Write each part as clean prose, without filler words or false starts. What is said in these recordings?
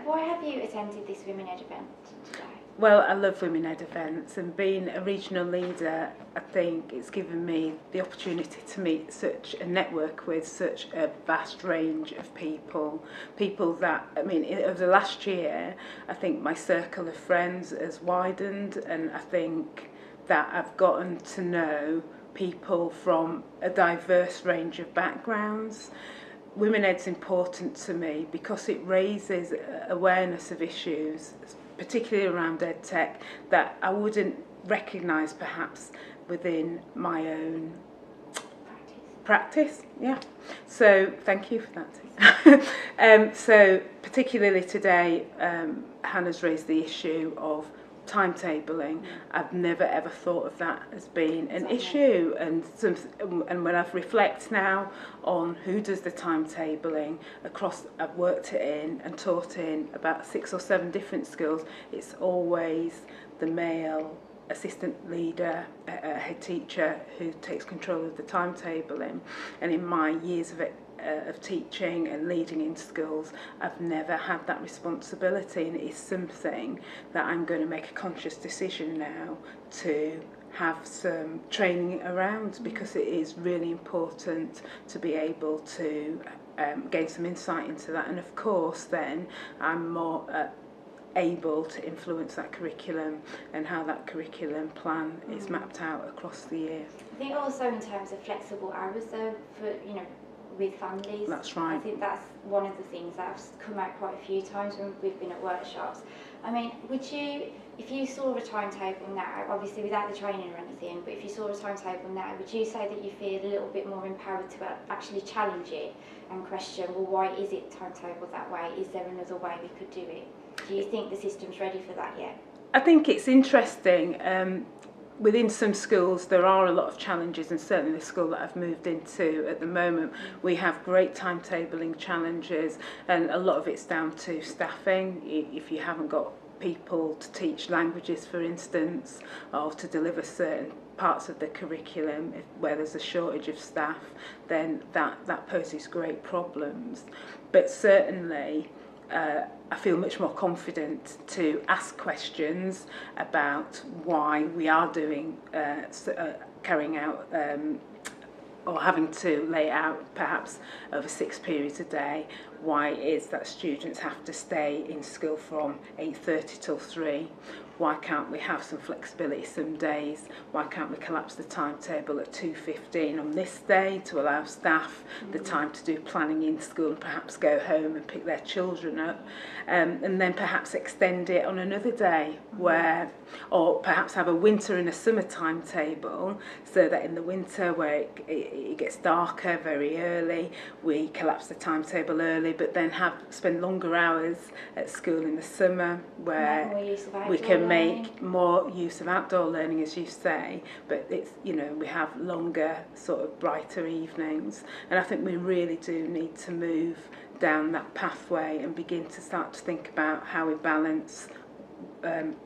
why have you attended this Womenened event today? Well, I love Womenened events, and being a regional leader, I think it's given me the opportunity to meet such a network with such a vast range of people that, I mean, over the last year, I think my circle of friends has widened, and I think that I've gotten to know people from a diverse range of backgrounds. Womened's important to me because it raises awareness of issues, particularly around Edtech, that I wouldn't recognise perhaps within my own practice. Yeah. So thank you for that. So particularly today, Hannah's raised the issue of timetabling. I've never ever thought of that as being an issue, and when I've reflect now on who does the timetabling across, I've worked it in and taught in about 6 or 7 different schools. It's always the male assistant leader, head teacher who takes control of the timetabling, and in my years of teaching and leading in schools, I've never had that responsibility, and it is something that I'm going to make a conscious decision now to have some training around, because it is really important to be able to gain some insight into that, and of course then I'm more able to influence that curriculum and how that curriculum plan is mapped out across the year. I think also in terms of flexible hours though, for with families. That's right. I think that's one of the things that's come out quite a few times when we've been at workshops. I mean, would you, if you saw a timetable now, obviously without the training or anything, but if you saw a timetable now, would you say that you feel a little bit more empowered to actually challenge it and question, well, why is it timetabled that way? Is there another way we could do it? Do you think the system's ready for that yet? I think it's interesting. Within some schools there are a lot of challenges, and certainly the school that I've moved into at the moment, we have great timetabling challenges, and a lot of it's down to staffing. If you haven't got people to teach languages, for instance, or to deliver certain parts of the curriculum, where there's a shortage of staff, then that poses great problems. But certainly I feel much more confident to ask questions about why we are doing, carrying out or having to lay out perhaps over 6 periods a day. Why it is that students have to stay in school from 8:30 till 3? Why can't we have some flexibility some days? Why can't we collapse the timetable at 2:15 on this day to allow staff the time to do planning in school and perhaps go home and pick their children up, and then perhaps extend it on another day, where, or perhaps have a winter and a summer timetable, so that in the winter where it gets darker very early, we collapse the timetable early, but then spend longer hours at school in the summer, where we can make more use of outdoor learning, as you say, but it's, we have longer, sort of brighter evenings, and I think we really do need to move down that pathway and begin to start to think about how we balance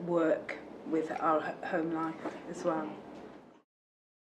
work with our home life as well.